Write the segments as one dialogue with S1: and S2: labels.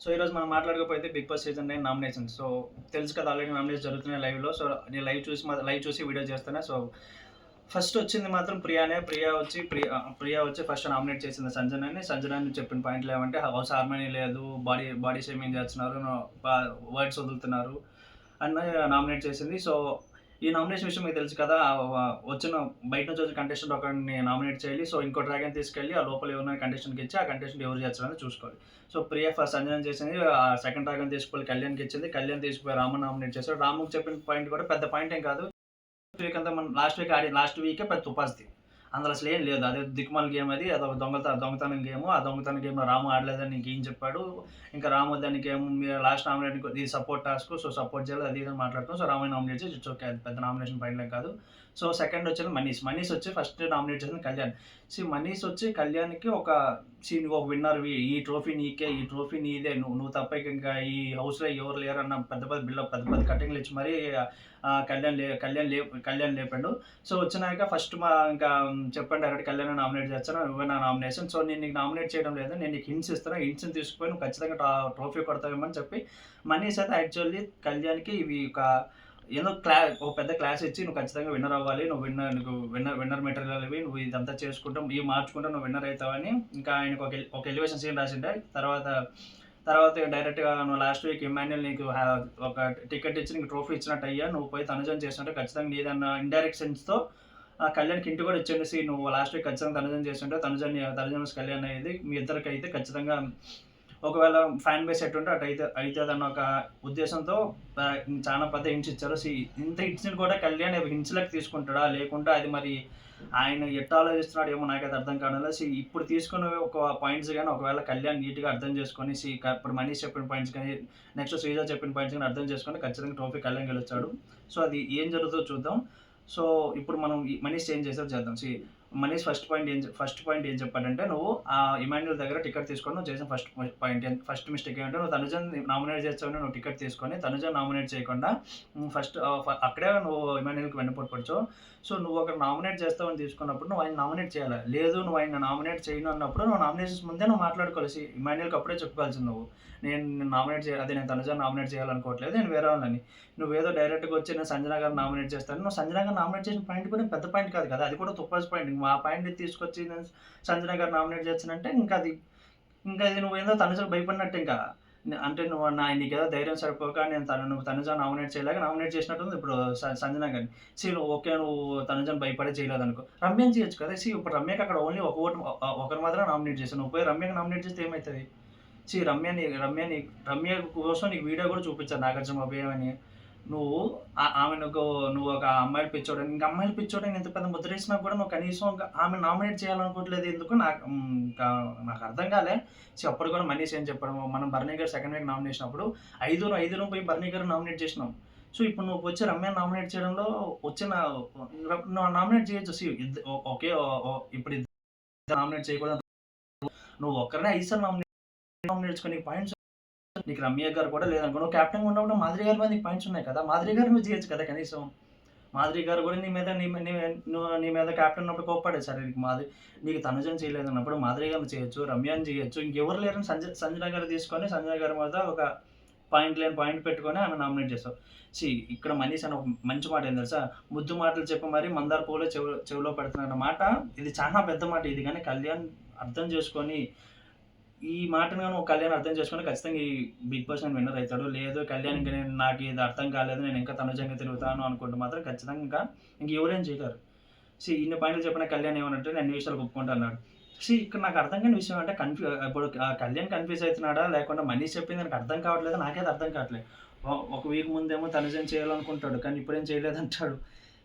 S1: So, ఈరోజు మనం మాట్లాడకపోతే 'big boss' season 9 nominations. So, తెలుసు కదా ఆల్రెడీ నామినేషన్స్ జరుగుతున్నాయి లైవ్‌లో. సో, నేను లైవ్ చూసి వీడియో చేస్తున్నా. సో, ఫస్ట్ వచ్చింది మాత్రం ప్రియానే. ప్రియా వచ్చి ఫస్ట్ నామినేట్ చేసింది సంజనని. సంజనని చెప్పిన పాయింట్లు ఏమంటే హౌస్ హార్మనీ లేదు, బాడీ బాడీ షేమింగ్ చేస్తున్నారు, వర్డ్స్ వదులుతున్నారు అని నామినేట్ చేసింది. సో, ఈ నామినేషన్ విషయం మీకు తెలుసు కదా! వచ్చిన బయట నుంచి వచ్చిన కంటెస్టెంట్ ఒకడిని నామినేట్ చేయాలి. సో, ఇంకో డ్రాగన్ తీసుకెళ్ళి ఆ లోపల ఎవరైనా కంటెస్టెంట్‌కి ఇచ్చి, ఆ కంటెస్టెంట్ ఎవరు చేస్తారని చూసుకోవాలి. సో, ప్రియ ఫస్ట్ సంజన చేసింది. సెకండ్ డ్రాగన్ తీసుకెళ్ళి కళ్యాణ్‌కి ఇచ్చింది. కళ్యాణ్ తీసుకుపోయి రాముని నామినేట్ చేసాడు. రాముకి చెప్పిన పాయింట్ కూడా పెద్ద పాయింట్ ఏం కాదు. లాస్ట్ వీకే పెద్ద తుపాస్ది. అందులో అసలేం లేదు. అదే దిక్కుమాల గేమ్ అది. అదొక దొంగతనం గేము. ఆ దొంగతనం గేమ్‌లో రాము ఆడలేదని నీకేం చెప్పాడు. ఇంకా రాము దానికేమో మీరు లాస్ట్ నామినేట్‌కి ఇది సపోర్ట్ టాస్క్. సో, సపోర్ట్ చేయాలి అది ఇది అని మాట్లాడుతాం. సో, రాముని నామినేట్ చేసి ఇట్స్ ఓకే. అది పెద్ద నామినేషన్ పాయింట్‌లేం కాదు. సో, సెకండ్ వచ్చేది మనీష్. మనీష్ వచ్చి ఫస్ట్ నామినేట్ చేసింది కళ్యాణ్. మనీష్ వచ్చి కళ్యాణ్‌కి నువ్వు ఒక విన్నర్‌వి. ఈ ట్రోఫీ నీకే. ఈ ట్రోఫీ నీదే. నువ్వు తప్ప ఇంకా ఈ హౌస్‌లో ఎవరు లేరన్న పెద్ద పెద్ద బిల్డప్ పెద్ద పెద్ద కటింగ్‌లు ఇచ్చి మరీ కళ్యాణ్ లేపాడు. సో, వచ్చినాక ఫస్ట్ ఇంకా చెప్పండి డైరెక్ట్ కళ్యాణ్ నామినేట్ చేస్తాను. నువ్వే నా నామినేషన్. సో, నేను నీకు నామినేట్ చేయడం లేదు. నేను నీకు హింట్స్ ఇస్తాను. హింట్స్‌ని తీసుకుపోయి నువ్వు ఖచ్చితంగా ట్రోఫీ కొడతావేమో అని చెప్పి మనీష్ అయితే యాక్చువల్లీ కళ్యాణ్‌కి ఇవి ఏదో ఒక పెద్ద క్లాస్ ఇచ్చి నువ్వు ఖచ్చితంగా విన్నర్ అవ్వాలి. నీకు విన్నర్ మెటీరియల్ ఇవి. నువ్వు ఇదంతా చేసుకుంటావు. ఇవి మార్చుకుంటే నువ్వు విన్నర్ అవుతావని ఇంకా ఆయనకు ఒక ఎలివేషన్ సీన్ రాసిండే. తర్వాత డైరెక్ట్‌గా నువ్వు లాస్ట్ వీక్ ఇమ్మాన్యుయల్ నీకు ఒక టికెట్ ఇచ్చి నీకు ట్రోఫీ ఇచ్చినట్టు అయ్యా. నువ్వు పోయి తనుజని చేసినట్టే ఖచ్చితంగా నీదన్న ఇండైరెక్ట్ సెన్స్‌తో కళ్యాణ్‌కి ఇంటి కూడా ఇచ్చేసి నువ్వు లాస్ట్ వీక్ ఖచ్చితంగా తనుజని చేస్తుంటే తనుజన్ కళ్యాణ్ అయ్యేది. మీ ఇద్దరికైతే ఖచ్చితంగా ఒకవేళ ఫ్యాన్ బేస్ ఎట్టుంటే అటు అయితదన్న ఒక ఉద్దేశంతో చాలా పెద్ద హింట్స్ ఇచ్చారు. ఇంత హింట్స్‌ని కూడా కళ్యాణ్ హింట్స్‌లకి తీసుకుంటాడా? లేకుంటే అది మరి ఆయన ఎట్లా ఆలోచిస్తున్నాడో ఏమో నాకైతే అర్థం కావడం లేదు. ఇప్పుడు తీసుకున్న ఒక పాయింట్స్ గాని ఒకవేళ కళ్యాణ్ నీట్‌గా అర్థం చేసుకొని ఇప్పుడు మనీష్ చెప్పిన పాయింట్స్ గాని, నెక్స్ట్ శ్రీజ చెప్పిన పాయింట్స్ గాని అర్థం చేసుకొని ఖచ్చితంగా ట్రోఫీ కళ్యాణ్ గెలుస్తాడు. సో, అది ఏం జరుగుతుందో చూద్దాం. సో, ఇప్పుడు మనం మనీష్ ఏం చేసారో చేద్దాం. మనీష్ ఫస్ట్ పాయింట్ ఏం చెప్పాడంటే, నువ్వు ఇమాన్యుయల్ దగ్గర టికెట్ తీసుకొని నువ్వు చేసిన ఫస్ట్ మిస్టేక్ ఏంటంటే నువ్వు తనుజని నామినేట్ చేస్తావని నువ్వు టికెట్ తీసుకొని తనుజని నామినేట్ చేయకుండా అక్కడే నువ్వు ఇమాన్యుయల్‌కి వెన్నుపోటు పొడిచావు. సో, నువ్వు ఒకరు నామినేట్ చేస్తావని తీసుకున్నప్పుడు నువ్వు ఆయన నామినేట్ చేయాలి. లేదు నువ్వు ఆయన నామినేట్ చేయను అన్నప్పుడు నువ్వు నామినేషన్స్ ముందే నువ్వు మాట్లాడుకోవాలి. ఇమాన్యుయల్‌కి అప్పుడే చెప్పుకోవాల్సింది నువ్వు. నేను తనుజని నామినేట్ చేయాలనుకోవట్లేదు. నేను వేరే వాళ్ళని. నువ్వేదో డైరెక్ట్‌గా వచ్చి నేను సంజన గారిని నామినేట్ చేస్తాను. నువ్వు సంజన గారిని నామినేట్ చేసిన పాయింట్ కూడా పెద్ద పాయింట్ కాదు కదా! అది కూడా తుప్పాస్ పాయింట్. ఆ పాయింట్‌ని తీసుకొచ్చి నేను సంజన గారిని నామినేట్ చేస్తానంటే ఇంకా ఇది నువ్వేందో తనుజకి భయపడినట్టు ఇంకా. అంటే నీకేదో ధైర్యం సరిపోక నువ్వు తనుజ నామినేట్ చేయలేక నామినేట్ చేసినట్టుంది ఇప్పుడు సంజన గారిని. నువ్వు తనుజని భయపడే చేయలేదనుకో. రమ్యని చేయొచ్చు కదా! ఇప్పుడు రమ్యకి అక్కడ ఓన్లీ ఒకరు మాత్రమే నామినేట్ చేశావు. నువ్వు పోయి రమ్యకి నామినేట్ చేస్తే ఏమైతది? రమ్య కోసం నీకు వీడియో కూడా చూపించాను 'నాగార్జున అభయ' అని. నువ్వు నువ్వు ఒక అమ్మాయిని పిచ్చోడని, ఇంక అమ్మాయిలు పిచ్చోడని ఇంత పెద్ద ముద్రేసినా కూడా నువ్వు కనీసం ఆమెను నామినేట్ చేయాలనుకోవట్లేదు ఎందుకు? నాకు అర్థం కాలే. అప్పుడు కూడా మనీష్ ఏం చెప్పాడు, మనం Bharani garu second week nomination అప్పుడు ఐదుగురం పోయి భరణి గారిని నామినేట్ చేసినాం. సో, ఇప్పుడు నువ్వు వచ్చి రమ్యని నామినేట్ చేయడంలో నువ్వు నామినేట్ చేయొచ్చు. ఓకే. ఇప్పుడు నామినేట్ చేయకూడదు. నువ్వు ఒక్కరినే 5 సార్లు నామినేట్ చేసుకో. నీకు పాయింట్స్ నీకు రమ్య గారు కూడా లేదనుకో. నువ్వు కెప్టెన్‌గా ఉన్నప్పుడు మాధురి గారి మీద నీకు పాయింట్స్ ఉన్నాయి కదా! మాధురి గారిని నువ్వు చేయొచ్చు కదా కనీసం. మాధురి గారు కూడా నీ మీద కెప్టెన్ ఉన్నప్పుడు కోప్పడారు. సరే నీకు తనుజని చేయలేదన్నప్పుడు మాధురి గారిని చేయొచ్చు, రమ్యని చేయొచ్చు. ఇంకెవరు లేరని సంజన గారు తీసుకొని సంజన గారి మీద ఒక పాయింట్ పెట్టుకొని ఆమె నామినేట్ చేసావు. ఇక్కడ మనీష్ అని ఒక మంచి మాట ఏం తెలుసా? ముద్దు మాటలు చెప్పి మరి మందార పూలు చెవిలో పెడుతున్నాడన్న మాట ఇది చాలా పెద్ద మాట. ఇది కానీ కళ్యాణ్ అర్థం చేసుకొని ఈ మాటను గాని కళ్యాణ్ అర్థం చేసుకొని ఖచ్చితంగా ఈ 'బిగ్ బాస్' నేను విన్నర్ అయితాడు. లేదు కళ్యాణ్ నాకు ఇది అర్థం కాలేదు. నేను ఇంకా తనుజంగా తిరుగుతాను అనుకుంటే మాత్రం ఖచ్చితంగా ఇంకెవరేం చేయలేరు. ఇన్ని పాయింట్లు చెప్పిన కళ్యాణ్ ఏమనంటే నేను అన్ని విషయాలు ఒప్పుకుంటా అన్నాడు. ఇక్కడ నాకు అర్థం కాని విషయం అంటే ఇప్పుడు కళ్యాణ్ కన్‌ఫ్యూజ్ అవుతున్నాడా? లేకుండా మనీష్ చెప్పింది నాకు అర్థం కావట్లేదా? నాకైతే అర్థం కావట్లేదు. ఒక వీక్ ముందేమో తనుజని చేయాలనుకుంటాడు. కానీ ఇప్పుడేం చేయలేదంటాడు.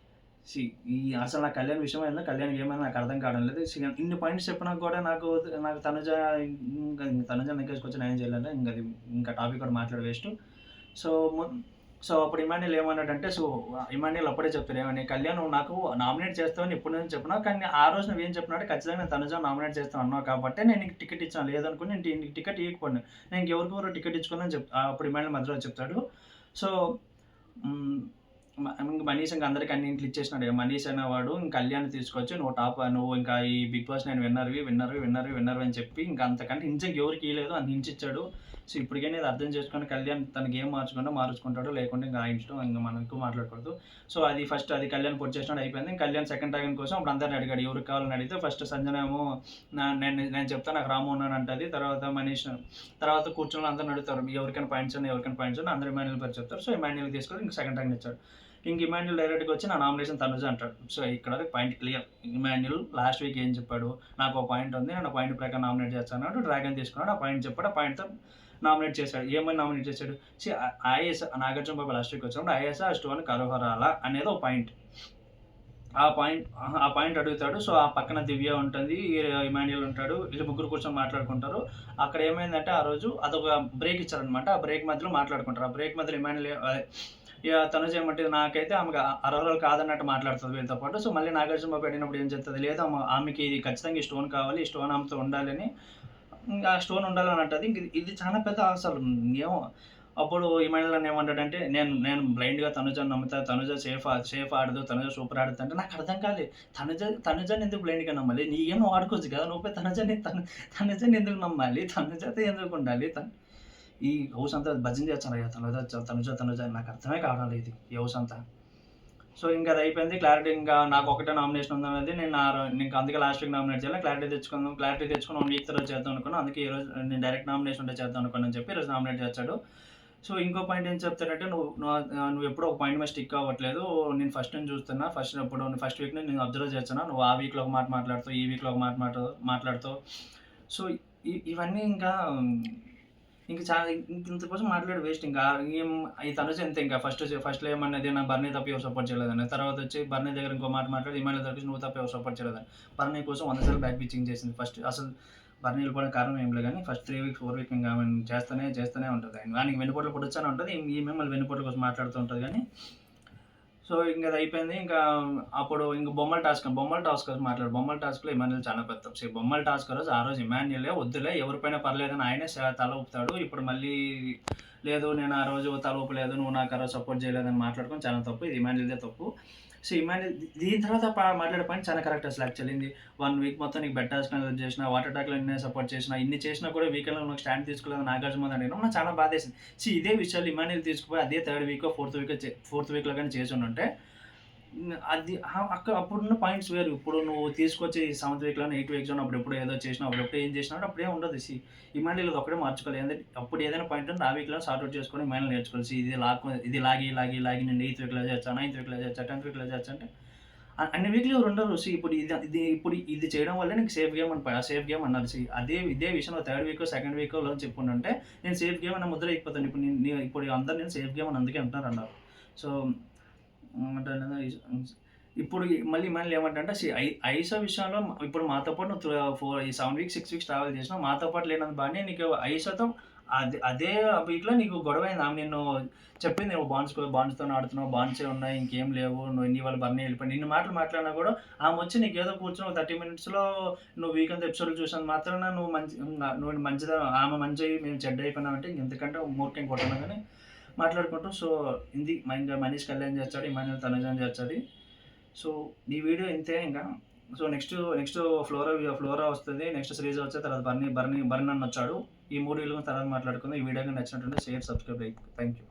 S1: సీ ఈ అసలు నాకు కళ్యాణ్ విషయం ఏందో కళ్యాణ్‌కి ఏమైందో నాకు అర్థం కావడం లేదు. ఇన్ని పాయింట్స్ చెప్పినా కూడా నాకు తనుజ నెగ్గేసుకొచ్చి నేనేం చేయలేను. ఇంకా టాపిక్ కూడా మాట్లాడి వేస్ట్. సో, అప్పుడు ఇమాన్యుయల్ ఏమన్నాడంటే ఇమాన్యుయల్ అప్పుడే చెప్తాడు ఏమని, కళ్యాణ్ నువ్వు నాకు నామినేట్ చేస్తావని ఎప్పటి నుంచి చెప్పినావు. కానీ ఆ రోజు నువ్వేం చెప్పినావంటే ఖచ్చితంగా నేను తనుజని నామినేట్ చేస్తాను అన్నావు కాబట్టే నేను నీకు టికెట్ ఇచ్చాను. లేదనుకోని నేను నీకు టికెట్ ఇవ్వకపోయాను. నేను ఇంకెవరికెవరో టికెట్ ఇచ్చుకున్నానని అప్పుడు ఇమాన్యుయల్ మధ్యలో చెప్తాడు. సో, హ్మ్. మనీష్ ఇంక అందరికి అన్నింటిలో ఇచ్చేసినాడు. మనీష్ అనేవాడు కళ్యాణ్‌ని తీసుకొచ్చి నువ్వు ఇంకా ఈ 'బిగ్ బాస్' నేను విన్నర్‌వి అని చెప్పి ఇంక అంతకంటే హింట్స్ ఇంకెవరికీ ఇయ్యలేదు. అంత హింట్స్ ఇచ్చాడు. సో ఇప్పటికైనా ఇది అర్థం చేసుకొని కళ్యాణ్ తన గేమ్ మార్చుకుంటాడు, లేకుంటే ఇంకా ఆయన ఇష్టం, ఇంకా మనం ఎక్కువ మాట్లాడకూడదు. సో అది ఫస్ట్ అది కళ్యాణ్ పొడి చేసినట్టు అయిపోయింది. కళ్యాణ్ సెకండ్ టార్గెట్ కోసం అప్పుడు అందరిని అడిగాడు ఎవరికి కావాలని అడిగితే ఫస్ట్ సంజన ఏమో నేను చెప్తాను నాకు రాము ఉన్నాను అంటది. తర్వాత మనీష్ తర్వాత కూర్చొని అందరిని అడుగుతారు ఎవరికైనా పాయింట్స్ అని అందరూ ఇమాన్యుల్ పేరు చెప్తారు. సో ఇమాన్యుల్ తీసుకొని ఇంకా సెకండ్ టార్గెట్ ఇచ్చాడు. ఇంక ఇమాన్యుల్ డైరెక్ట్గా వచ్చి నా నామినేషన్ తనుజ అంటాడు. సో ఇక్కడ point clear. Emmanuel last week ఏం చెప్పాడు, నాకు ఒక పాయింట్ ఉంది, నేను పాయింట్ ప్రకారం నామినేట్ చేస్తాను అన్నాడు. డ్రాగన్ తీసుకున్నాడు, ఆ పాయింట్ చెప్పాడు, ఆ పాయింట్తో నామినేట్ చేశాడు. ఏమని నామినేట్ చేశాడు, is Nagarjuna Babu last week వచ్చినప్పుడు ఐఎస్ స్టోన్ కరోహరాల అనేది ఒక పాయింట్. ఆ పాయింట్ అడుగుతాడు. సో ఆ పక్కన దివ్య ఉంటుంది, ఇమాన్యుల్ ఉంటాడు, వీళ్ళు ముగ్గురు కూర్చొని మాట్లాడుకుంటారు. అక్కడ ఏమైందంటే ఆ రోజు అదొక బ్రేక్ ఇచ్చారనమాట. ఆ బ్రేక్ మధ్యలో మాట్లాడుకుంటారు. ఆ బ్రేక్ మధ్యలో ఇమాన్యుల్ ఇక తనుజ ఏమంటే నాకైతే ఆమెకు అర్హురాలు కాదన్నట్టు మాట్లాడుతుంది వీళ్ళతో పాటు. సో మళ్ళీ నాగార్జున బాబు అడిగినప్పుడు ఏం చెప్తుంది, లేదు ఆమెకి ఇది ఖచ్చితంగా ఈ స్టోన్ కావాలి, ఈ స్టోన్ ఆమెతో ఉండాలని, ఆ స్టోన్ ఉండాలని అంటది. ఇంక ఇది చాలా పెద్ద అసలు ఏమో. అప్పుడు ఇమాన్యుల్ అని ఏమంటాడంటే నేను బ్లైండ్గా తనుజని నమ్ముతా, తనుజ సేఫ్ ఆడదు, తనుజ సూపర్ ఆడుతుంది అంటే నాకు అర్థం కాలేదు. తనుజని ఎందుకు బ్లైండ్గా నమ్మాలి, నీకేమో ఆడుకోవచ్చు కదా, నువ్వు తనుజని ఎందుకు నమ్మాలి, తనుజతో ఎందుకు ఉండాలి. ఈ హౌస్ అంతా భజన చేస్తాను అయ్యా తనుజ నాకు అర్థమే కావడం లేదు ఈ హౌస్ అంతా. సో ఇంకా అది అయిపోయింది. క్లారిటీ ఇంకా నాకు ఒకటే నామినేషన్ ఉందనేది నేను అందుకే లాస్ట్ వీక్ నామినేట్ చేయాలి. క్లారిటీ తెచ్చుకుని 1 వీక్ తర్వాత చేద్దాం అనుకున్నాను. అందుకే ఈరోజు నేను డైరెక్ట్ నామినేషన్ ఉంటే చేద్దాం అనుకున్నాను చెప్పి ఈరోజు నామినేట్ చేస్తాడు. సో ఇంకో పాయింట్ ఏం చెప్తాడంటే నువ్వు ఎప్పుడూ ఒక పాయింట్ మీద స్టిక్ అవ్వట్లేదు, నేను ఫస్ట్ నుంచి చూస్తున్నా, ఫస్ట్ వీక్ నేను అబ్జర్వ్ చేస్తున్నా, నువ్వు ఆ వీక్లో ఒక మాట మాట్లాడుతావు, ఈ వీక్లో ఒక మాట మాట్లాడుతావు. సో ఇవన్నీ ఇంకా చాలా ఇంతకోసం మాట్లాడి వేస్ట్. ఇంకా ఈ తనుజ ఎంత ఇంకా ఫస్ట్లో ఏమన్నది నా బర్నీ తప్ప ఎవరు సపోర్ట్ చేయలేదని, తర్వాత వచ్చి బర్నీ దగ్గర ఇంకో మాట మాట్లాడి ఇమాన్యుల్ దగ్గర నువ్వు తప్ప ఎవరు సపోర్ట్ చేయలేదని బర్నీ కోసం 100 సార్లు బ్యాక్ పిచ్చింగ్ చేసింది. ఫస్ట్ అసలు బర్నీ వెళ్ళిపోవడం కారణం ఏం లేదు, కానీ ఫస్ట్ 3 వీక్స్ 4 వీక్ ఇంకా ఆమె చేస్తూనే ఉంటుంది. దానికి వెన్నుపోట్లు పొడిచానే ఉంటుంది, ఈమె మళ్ళీ వెన్నుపోట్ల కోసం మాట్లాడుతూ ఉంటుంది. కానీ సో ఇంకా అది అయిపోయింది. ఇంకా అప్పుడు ఇంకా బొమ్మల టాస్క్ కోసం మాట్లాడు. బొమ్మల టాస్క్లో ఇమాన్యుల్ చాలా పెద్ద బొమ్మల టాస్క్ ఆ రోజు ఇమాన్యులే వద్దులే ఎవరిపైన పర్లేదని ఆయనే తల ఊపుతాడు. ఇప్పుడు మళ్ళీ లేదు నేను ఆ రోజు తల ఊపలేదు, నువ్వు నాకు ఆ రోజు సపోర్ట్ చేయలేదని మాట్లాడుకొని చాలా తప్పు, ఇది ఇమాన్యుల్దే తప్పు. సో ఇమాన్యుల్ దీని తర్వాత మాట్లాడే పాయింట్ చాలా కరెక్ట్. అసలు యాక్చువల్లీ 1 వీక్ మొత్తం నీకు బెడ్ టాస్క్ చేసిన, వాటర్ అటాక్లో ఇన్నే సపోర్ట్ చేసిన, ఇన్ని చేసినా కూడా వీకెండ్లో నాకు స్టాండ్ తీసుకోలేదు నాగార్జున అడిగినా నాకు చాలా బాధేసింది. సో ఇదే విషయాలు ఇమాన్యుల్ తీసుకుపోయి అదే 3rd వీక్ 4th వీక్లో కానీ చేసి ఉంటే అది అప్పుడున్న పాయింట్స్ వేరు. ఇప్పుడు నువ్వు తీసుకొచ్చి 7th వీక్లో 8 వీక్స్ అప్పుడు ఎప్పుడు ఏదో చేసినా అప్పుడు ఏం చేసినా అప్పుడే ఉండదు. ఇమాన్యుల్ ఇది ఒకటే మార్చుకోవాలి. అప్పుడు ఏదైనా పాయింట్ ఉంది ఆ వీక్లో సార్ట్అవుట్ చేసుకొని ఇమాన్యుల్ నేర్చుకోవాలి. ఇది లాగి నేను 8th వీక్లో చేస్తాను, 9th వీక్లో చేస్తా, 10th వీక్లో చేస్తా అంటే అన్ని వీక్లు ఎవరు ఉండరు. ఇప్పుడు ఇది చేయడం వల్ల నీకు సేఫ్ గేమ్ అన్నారు. ఇదే విషయం 3rd వీక్ 2nd వీక్లో చెప్పుకుంటే నేను సేఫ్ గేమ్ అన్న ముద్ర అయిపోతాను. ఇప్పుడు అందరు నేను సేఫ్ గేమ్ అని అందుకే అంటున్నారు అన్నారు. సో అంటే ఇప్పుడు మళ్ళీ ఏమంటే ఐసా విషయంలో ఇప్పుడు మాతో పాటు నువ్వు 7 వీక్స్ 6 వీక్స్ ట్రావెల్ చేసినావు, మాతో పాటు లేనంత బాగానే నీకు ఐసాతో అదే వీక్లో నీకు గొడవ అయింది. ఆమె నిన్ను చెప్పింది నువ్వు బాండ్స్తో ఆడుతున్నావు, బాండ్సే ఉన్నాయి ఇంకేం లేవు, నువ్వు ఇన్ని వాళ్ళు బర్నీ వెళ్ళిపోయి ఇన్ని మాటలు మాట్లాడినా కూడా ఆమె వచ్చి నీకు ఏదో కూర్చొని 30 మినిట్స్లో నువ్వు వీకెండ్ ఎపిసోడ్లు చూసాను మాత్రాన నువ్వు మంచిదా ఆమె మంచి మేము చెడ్డ అయిపోయినామంటే ఇంకెందుకంటే మూర్ఖం కొట్టాను కానీ మాట్లాడుకుంటూ. సో ఇది ఇంకా మనీష్ కళ్యాణ్ చేస్తాడు, ఇమాన్యుల్ తనుజ చేస్తాడు. సో ఈ వీడియో ఇంతే ఇంకా. సో నెక్స్ట్ ఫ్లోరా వస్తుంది, నెక్స్ట్ సిరీస్ వచ్చే తర్వాత బర్నీ అని వచ్చాడు. ఈ 3 వీడియోల తర్వాత మాట్లాడుకుందాం. ఈ వీడియోకి నచ్చినట్టుంటే షేర్, సబ్స్క్రైబ్. Thank you.